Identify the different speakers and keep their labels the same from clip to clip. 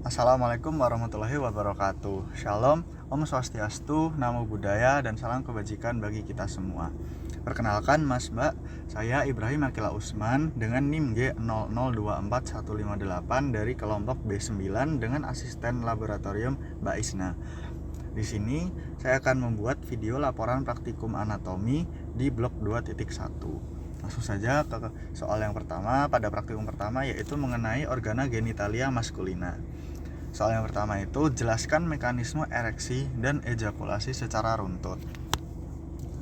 Speaker 1: Assalamualaikum warahmatullahi wabarakatuh. Shalom, Om Swastiastu, Namo Buddhaya, dan salam kebajikan bagi kita semua. Perkenalkan Mas Mbak, saya Ibrahim Akila Usman dengan NIM G0024158 dari kelompok B9 dengan asisten laboratorium Mbak Isna. Di sini saya akan membuat video laporan praktikum anatomi di blok 2.1. Langsung saja ke soal yang pertama pada praktikum pertama, yaitu mengenai organa genitalia maskulina. Soal yang pertama itu, jelaskan mekanisme ereksi dan ejakulasi secara runtut.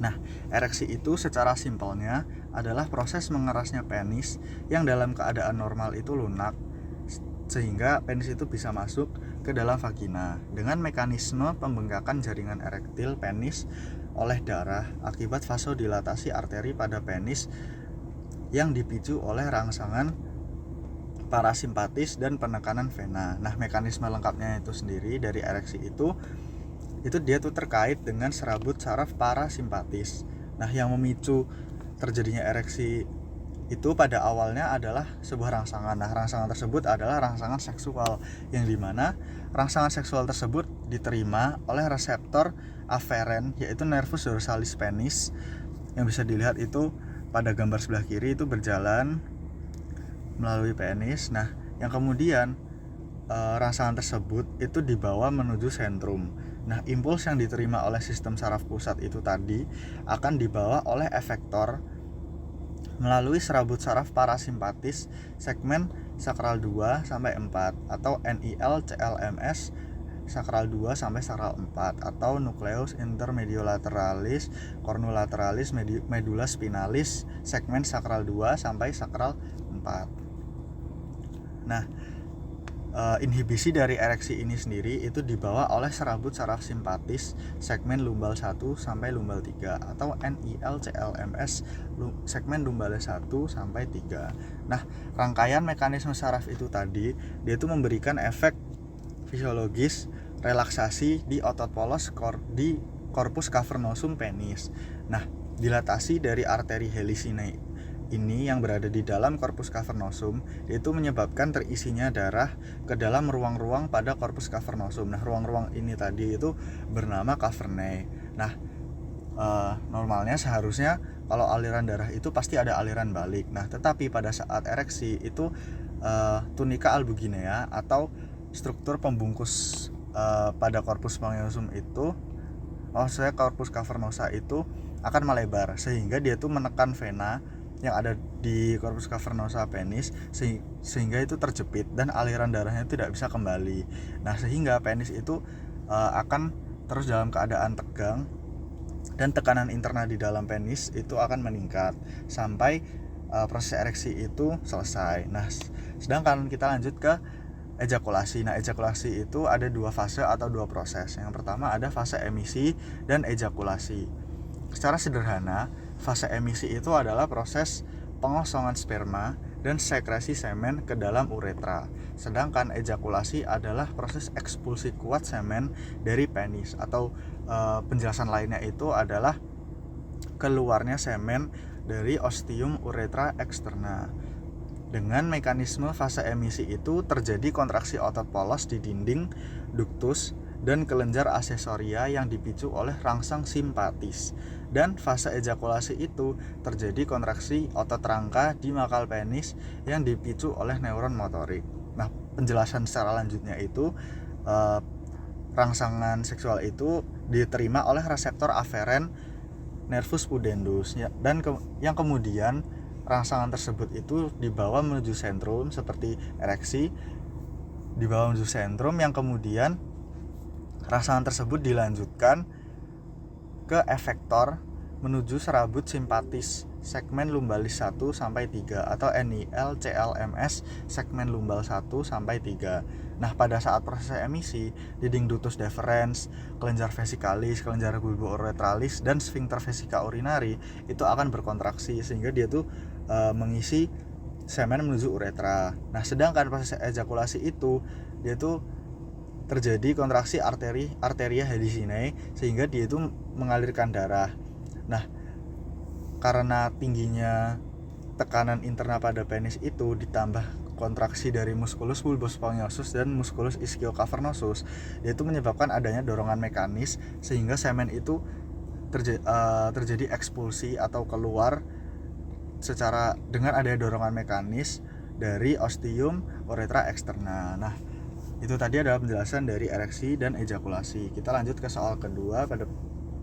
Speaker 1: Nah, ereksi itu secara simpelnya adalah proses mengerasnya penis yang dalam keadaan normal itu lunak, sehingga penis itu bisa masuk ke dalam vagina dengan mekanisme pembengkakan jaringan erektil penis oleh darah akibat vasodilatasi arteri pada penis yang dipicu oleh rangsangan parasimpatis dan penekanan vena. Nah, mekanisme lengkapnya itu sendiri dari ereksi itu dia tuh terkait dengan serabut saraf parasimpatis. Nah, yang memicu terjadinya ereksi itu pada awalnya adalah sebuah rangsangan. Nah, rangsangan tersebut adalah rangsangan seksual, yang dimana rangsangan seksual tersebut diterima oleh reseptor aferen, yaitu nervus dorsalis penis, yang bisa dilihat itu pada gambar sebelah kiri itu berjalan melalui penis. Nah, yang kemudian rangsangan tersebut itu dibawa menuju sentrum. Nah, impuls yang diterima oleh sistem saraf pusat itu tadi akan dibawa oleh efektor melalui serabut saraf parasimpatis segmen sakral 2 sampai 4 atau NIL CLMS sakral 2 sampai sakral 4 atau nucleus intermediolaterales cornulateralis medulla spinalis segmen sakral 2 sampai sakral 4. Nah, inhibisi dari ereksi ini sendiri itu dibawa oleh serabut saraf simpatis segmen lumbal 1 sampai lumbal 3 atau NIL-CLMS segmen lumbal 1 sampai 3. Nah, rangkaian mekanisme saraf itu tadi dia itu memberikan efek fisiologis relaksasi di otot polos di corpus cavernosum penis. Nah, dilatasi dari arteri helicinae ini yang berada di dalam corpus cavernosum itu menyebabkan terisinya darah ke dalam ruang-ruang pada corpus cavernosum. Nah, ruang-ruang ini tadi itu bernama cavernae. Nah, normalnya seharusnya kalau aliran darah itu pasti ada aliran balik. Nah, tetapi pada saat ereksi itu tunica albuginea atau struktur pembungkus pada corpus spongiosum itu, maksudnya corpus cavernosa itu akan melebar sehingga dia tuh menekan vena yang ada di corpus cavernosa penis sehingga itu terjepit dan aliran darahnya tidak bisa kembali. Nah, sehingga penis itu akan terus dalam keadaan tegang dan tekanan internal di dalam penis itu akan meningkat sampai proses ereksi itu selesai. Nah, sedangkan kita lanjut ke ejakulasi. Nah, ejakulasi itu ada dua fase atau dua proses. Yang pertama ada fase emisi dan ejakulasi. Secara sederhana, fase emisi itu adalah proses pengosongan sperma dan sekresi semen ke dalam uretra. Sedangkan ejakulasi adalah proses ekspulsi kuat semen dari penis, atau penjelasan lainnya itu adalah keluarnya semen dari ostium uretra eksterna. Dengan mekanisme fase emisi itu terjadi kontraksi otot polos di dinding ductus dan kelenjar aksesoria yang dipicu oleh rangsang simpatis. Dan fase ejakulasi itu terjadi kontraksi otot rangka di makal penis yang dipicu oleh neuron motorik. Nah, penjelasan secara lanjutnya itu rangsangan seksual itu diterima oleh reseptor aferen nervus pudendus ya, dan yang kemudian rangsangan tersebut itu dibawa menuju sentrum seperti ereksi, dibawa menuju sentrum yang kemudian rangsangan tersebut dilanjutkan ke efektor menuju serabut simpatis segmen lumbalis 1 sampai 3 atau NIL CLMS segmen lumbal 1 sampai 3. Nah, pada saat proses emisi, dinding ductus deferens, kelenjar vesikalis, kelenjar bulbo-uretralis dan sphincter vesica urinari itu akan berkontraksi sehingga dia tuh mengisi semen menuju uretra. Nah, sedangkan proses ejakulasi itu dia tuh terjadi kontraksi arteria helicinae sehingga dia itu mengalirkan darah. Nah, karena tingginya tekanan internal pada penis itu ditambah kontraksi dari musculus bulbus spongiosus dan musculus ischiocavernosus, yaitu menyebabkan adanya dorongan mekanis sehingga semen itu terjadi ekspulsi atau keluar secara dengan adanya dorongan mekanis dari ostium uretra externa. Nah, itu tadi adalah penjelasan dari ereksi dan ejakulasi. Kita lanjut ke soal kedua pada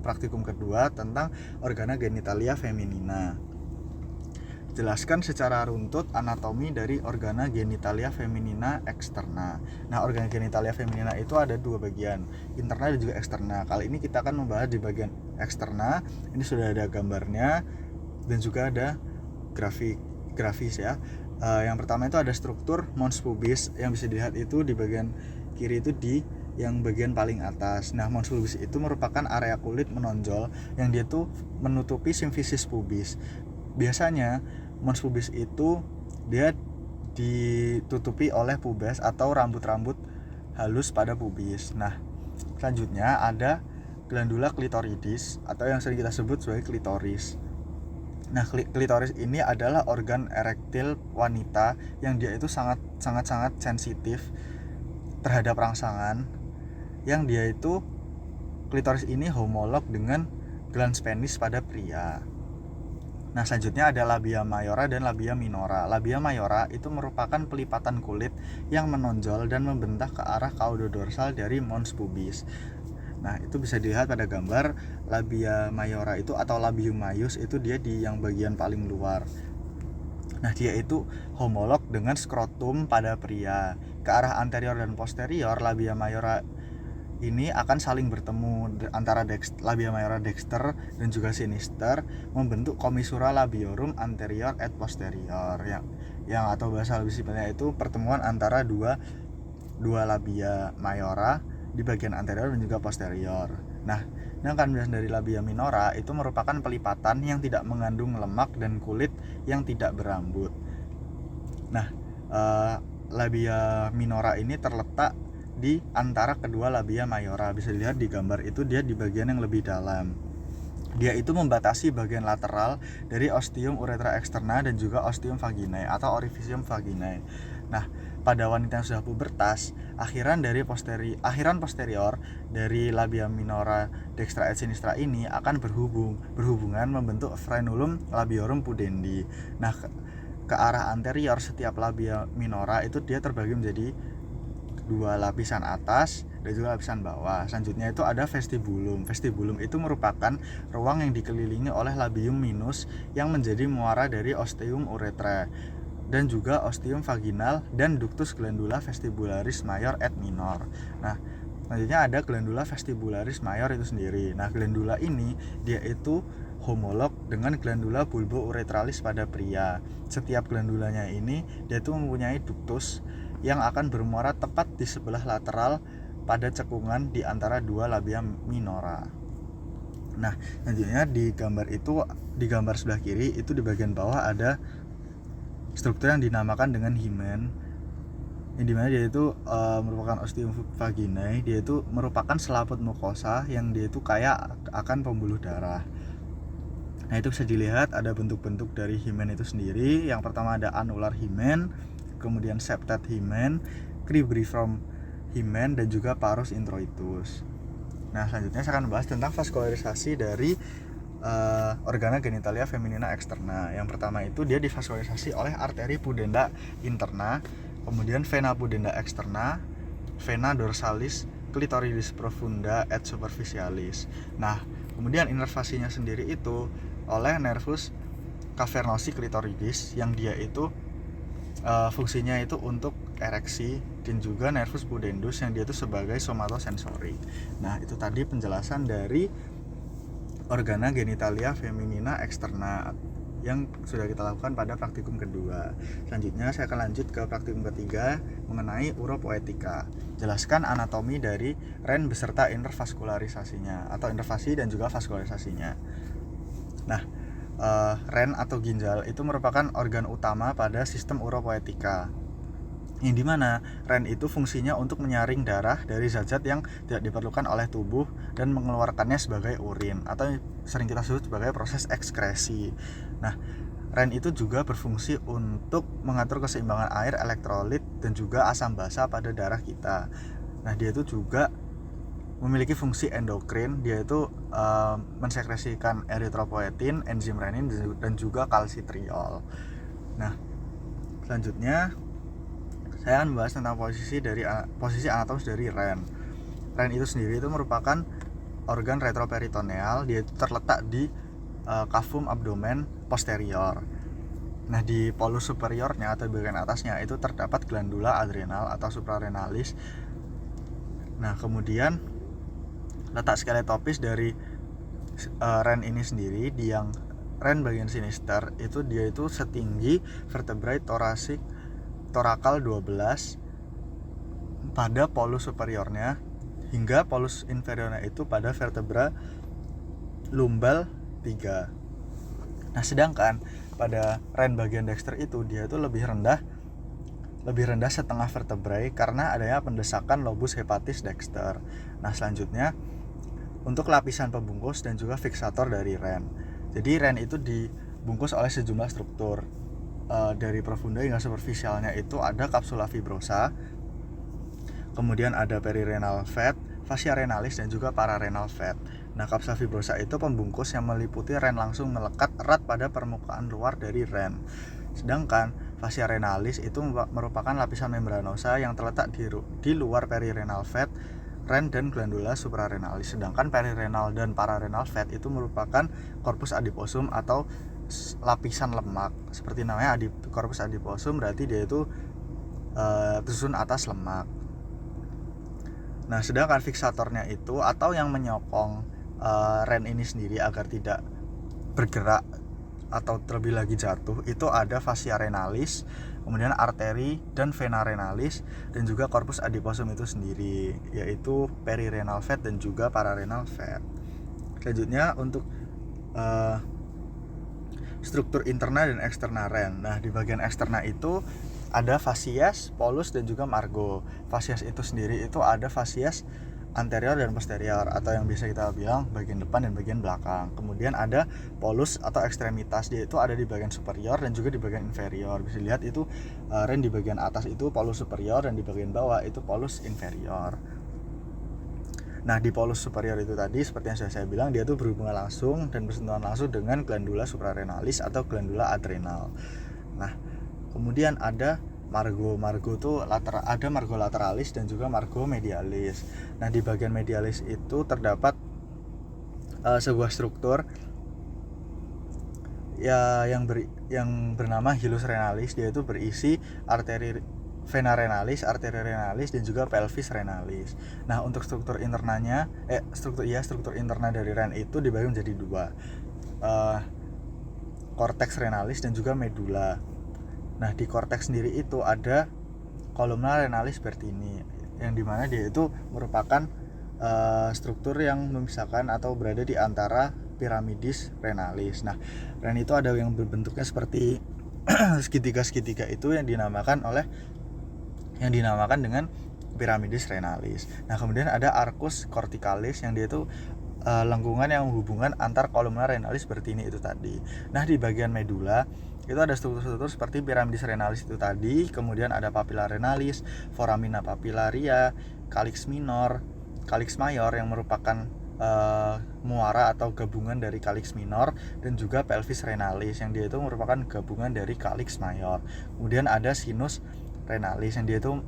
Speaker 1: praktikum kedua tentang organa genitalia feminina. Jelaskan secara runtut anatomi dari organa genitalia feminina externa. Nah, organa genitalia feminina itu ada dua bagian, interna dan juga eksterna. Kali ini kita akan membahas di bagian eksterna. Ini sudah ada gambarnya dan juga ada grafis ya. Yang pertama itu ada struktur mons pubis yang bisa dilihat itu di bagian kiri itu di yang bagian paling atas. Nah, mons pubis itu merupakan area kulit menonjol yang dia tuh menutupi simfisis pubis. Biasanya mons pubis itu dia ditutupi oleh pubes atau rambut-rambut halus pada pubis. Nah, selanjutnya ada glandula klitoridis atau yang sering kita sebut sebagai klitoris. Nah, klitoris ini adalah organ erektil wanita yang dia itu sangat sensitif terhadap rangsangan, yang dia itu klitoris ini homolog dengan glans penis pada pria. Nah, selanjutnya ada labia mayora dan labia minora. Labia mayora itu merupakan pelipatan kulit yang menonjol dan membentang ke arah caudodorsal dari mons pubis. Nah, itu bisa dilihat pada gambar labia mayora itu atau labium maius itu dia di yang bagian paling luar. Nah, dia itu homolog dengan skrotum pada pria. Ke arah anterior dan posterior labia mayora ini akan saling bertemu antara labia mayora dexter dan juga sinister, membentuk commissura labiorum anterior et posterior yang atau bahasa lebih simpelnya itu pertemuan antara dua labia mayora di bagian anterior dan juga posterior. Nah, yang akan dilihat dari labia minora itu merupakan pelipatan yang tidak mengandung lemak dan kulit yang tidak berambut. Nah, labia minora ini terletak di antara kedua labia mayora. Bisa dilihat di gambar itu dia di bagian yang lebih dalam. Dia itu membatasi bagian lateral dari ostium uretra externa dan juga ostium vaginae atau orificium vaginae. Nah, pada wanita yang sudah pubertas, akhiran posterior dari labia minora dextra et sinistra ini akan berhubungan membentuk frenulum labiorum pudendi. Nah, ke arah anterior setiap labia minora itu dia terbagi menjadi dua lapisan atas dan juga lapisan bawah. Selanjutnya itu ada vestibulum. Vestibulum itu merupakan ruang yang dikelilingi oleh labium minus yang menjadi muara dari ostium uretra dan juga ostium vaginal dan ductus glandula vestibularis major et minor. Nah, selanjutnya ada glandula vestibularis major itu sendiri. Nah, glandula ini dia itu homolog dengan glandula bulbo-uretralis pada pria. Setiap glandulanya ini dia itu mempunyai ductus yang akan bermuara tepat di sebelah lateral pada cekungan di antara dua labia minora. Nah, selanjutnya di gambar sebelah kiri itu di bagian bawah ada struktur yang dinamakan dengan himen, yang dimana dia itu merupakan ostium vaginae. Dia itu merupakan selaput mukosa yang dia itu kaya akan pembuluh darah. Nah, itu bisa dilihat ada bentuk-bentuk dari himen itu sendiri. Yang pertama ada anular himen, kemudian septate himen, cribriform himen, dan juga parus introitus. Nah, selanjutnya saya akan bahas tentang vaskularisasi dari organa genitalia feminina externa. Yang pertama itu dia divaskularisasi oleh arteri pudenda interna, kemudian vena pudenda externa, vena dorsalis, clitoridis profunda et superficialis. Nah, kemudian inervasinya sendiri itu oleh nervus cavernosi clitoridis yang dia itu fungsinya itu untuk ereksi, dan juga nervus pudendus yang dia itu sebagai somatosensori. Nah, itu tadi penjelasan dari organa genitalia feminina externa yang sudah kita lakukan pada praktikum kedua. Selanjutnya saya akan lanjut ke praktikum ketiga mengenai uropoetika. Jelaskan anatomi dari ren beserta intervaskularisasinya atau inervasi dan juga vaskularisasinya. Nah, ren atau ginjal itu merupakan organ utama pada sistem uropoetika, yang dimana ren itu fungsinya untuk menyaring darah dari zat-zat yang tidak diperlukan oleh tubuh dan mengeluarkannya sebagai urin atau sering kita sebut sebagai proses ekskresi. Nah, REN itu juga berfungsi untuk mengatur keseimbangan air, elektrolit, dan juga asam basa pada darah kita. Nah, dia itu juga memiliki fungsi endokrin. Dia itu mensekresikan eritropoietin, enzim renin, dan juga kalsitriol. Nah, selanjutnya saya akan membahas tentang posisi anatomis dari REN. REN itu sendiri itu merupakan organ retroperitoneal. Dia itu terletak di cavum abdomen posterior. Nah, di polus superiornya atau bagian atasnya itu terdapat glandula adrenal atau suprarenalis. Nah, kemudian letak skeletopis dari REN ini sendiri, di yang REN bagian sinister itu dia itu setinggi vertebrae torakal 12 pada polus superiornya hingga polus inferiornya itu pada vertebra lumbal 3. Nah, sedangkan pada REN bagian dexter itu dia itu lebih rendah setengah vertebrae karena adanya pendesakan lobus hepatis dexter. Nah, selanjutnya untuk lapisan pembungkus dan juga fiksator dari REN. Jadi REN itu dibungkus oleh sejumlah struktur. Dari profunda hingga superficialnya itu ada kapsula fibrosa, kemudian ada perirenal fat, fascia renalis, dan juga pararenal fat. Nah, kapsula fibrosa itu pembungkus yang meliputi REN langsung melekat erat pada permukaan luar dari REN. Sedangkan fascia renalis itu merupakan lapisan membranosa yang terletak di luar perirenal fat, REN, dan glandula suprarenalis. Sedangkan perirenal dan pararenal fat itu merupakan korpus adiposum atau lapisan lemak. Seperti namanya korpus adiposum, berarti dia itu tersusun atas lemak. Nah, sedangkan fiksatornya itu atau yang menyokong REN ini sendiri agar tidak bergerak atau terlebih lagi jatuh itu ada fascia renalis, kemudian arteri dan vena renalis, dan juga korpus adiposum itu sendiri, yaitu perirenal fat dan juga pararenal fat. Selanjutnya untuk struktur interna dan eksterna REN. Nah, di bagian eksterna itu ada fasias, polus, dan juga margo. Fasias itu sendiri itu ada fasias anterior dan posterior, atau yang bisa kita bilang bagian depan dan bagian belakang. Kemudian ada polus atau ekstremitas, dia itu ada di bagian superior dan juga di bagian inferior. Bisa dilihat itu REN di bagian atas itu polus superior dan di bagian bawah itu polus inferior. Nah, di polus superior itu tadi seperti yang sudah saya bilang, dia itu berhubungan langsung dan bersentuhan langsung dengan glandula suprarenalis atau glandula adrenal. Nah, kemudian ada margo itu ada margo lateralis dan juga margo medialis. Nah, di bagian medialis itu terdapat sebuah struktur yang bernama hilus renalis. Dia itu berisi vena renalis, arteri renalis, dan juga pelvis renalis. Nah, untuk struktur internanya struktur interna dari REN itu dibagi menjadi dua, korteks renalis dan juga medula. Nah, di korteks sendiri itu ada kolumna renalis bertini, yang dimana dia itu merupakan struktur yang memisahkan atau berada di antara piramidis renalis. Nah, REN itu ada yang berbentuknya seperti segitiga itu yang dinamakan dengan piramidis renalis. Nah, kemudian ada arcus corticalis yang dia itu lengkungan yang menghubungkan antar kolumna renalis bertini itu tadi. Nah, di bagian medula itu ada struktur-struktur seperti piramidis renalis itu tadi, kemudian ada papilla renalis, foramina papillaria, calyx minor, calyx mayor yang merupakan muara atau gabungan dari calyx minor, dan juga pelvis renalis yang dia itu merupakan gabungan dari calyx mayor. Kemudian ada sinus renalis yang dia itu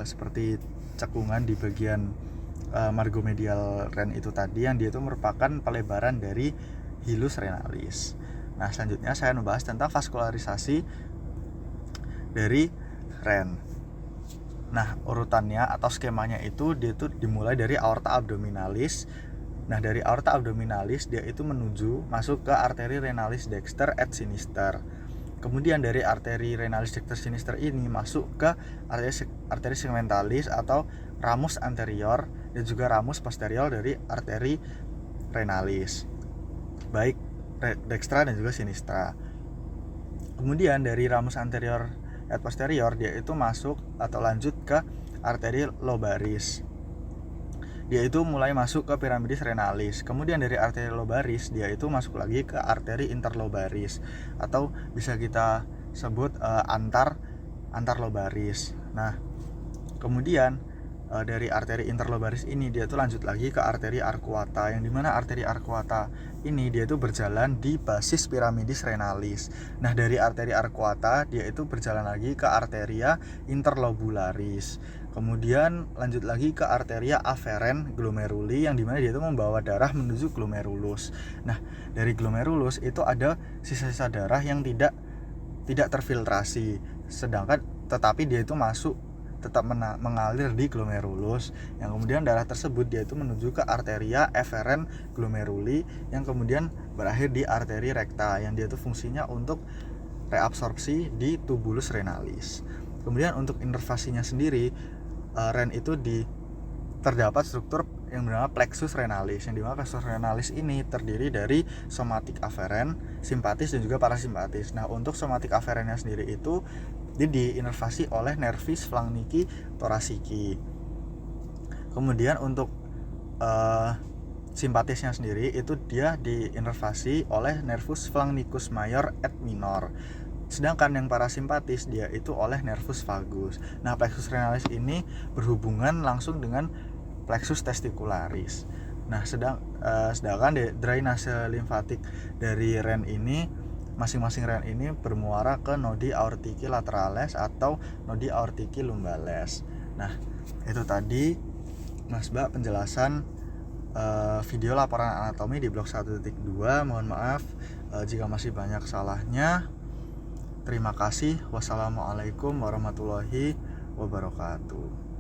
Speaker 1: seperti cekungan di bagian margomedial REN itu tadi, yang dia itu merupakan pelebaran dari hilus renalis. Nah, selanjutnya saya membahas tentang vaskularisasi dari REN. Nah, urutannya atau skemanya itu dia itu dimulai dari aorta abdominalis. Nah, dari aorta abdominalis dia itu masuk ke arteri renalis dexter et sinister. Kemudian dari arteri renalis dexter sinister ini masuk ke arteri segmentalis atau ramus anterior dan juga ramus posterior dari arteri renalis, baik dextra dan juga sinistra. Kemudian dari ramus anterior et posterior dia itu masuk atau lanjut ke arteri lobaris. dia itu mulai masuk ke piramidis renalis. Kemudian dari arteri lobaris dia itu masuk lagi ke arteri interlobaris, atau bisa kita sebut antar lobaris. Nah, kemudian dari arteri interlobaris ini dia tuh lanjut lagi ke arteri arcuata, yang dimana arteri arcuata ini dia tuh berjalan di basis piramidis renalis. Nah, dari arteri arcuata dia itu berjalan lagi ke arteria interlobularis. Kemudian lanjut lagi ke arteria aferen glomeruli, yang dimana dia itu membawa darah menuju glomerulus. Nah, dari glomerulus itu ada sisa-sisa darah yang tidak terfiltrasi, sedangkan tetapi dia itu tetap mengalir di glomerulus, yang kemudian darah tersebut dia itu menuju ke arteria eferen glomeruli, yang kemudian berakhir di arteri rekta, yang dia itu fungsinya untuk reabsorpsi di tubulus renalis. Kemudian untuk inervasinya sendiri, ren itu terdapat struktur yang bernama plexus renalis, yang dimana plexus renalis ini terdiri dari somatik aferen, simpatis dan juga parasimpatis. Nah, untuk somatik aferennya sendiri itu dia diinervasi oleh nervis flaniki thoraciki. Kemudian untuk simpatisnya sendiri itu dia diinervasi oleh nervus flanicus major et minor. Sedangkan yang parasimpatis dia itu oleh nervus vagus. Nah, plexus renalis ini berhubungan langsung dengan plexus testicularis. Nah, sedangkan drainase limfatik dari ren ini, masing-masing ren ini bermuara ke nodi aortiki laterales atau nodi aortiki lumbales. Nah, itu tadi Mas Mbak penjelasan video laporan anatomi di blok 1.2. Mohon maaf jika masih banyak salahnya. Terima kasih. Wassalamualaikum warahmatullahi wabarakatuh.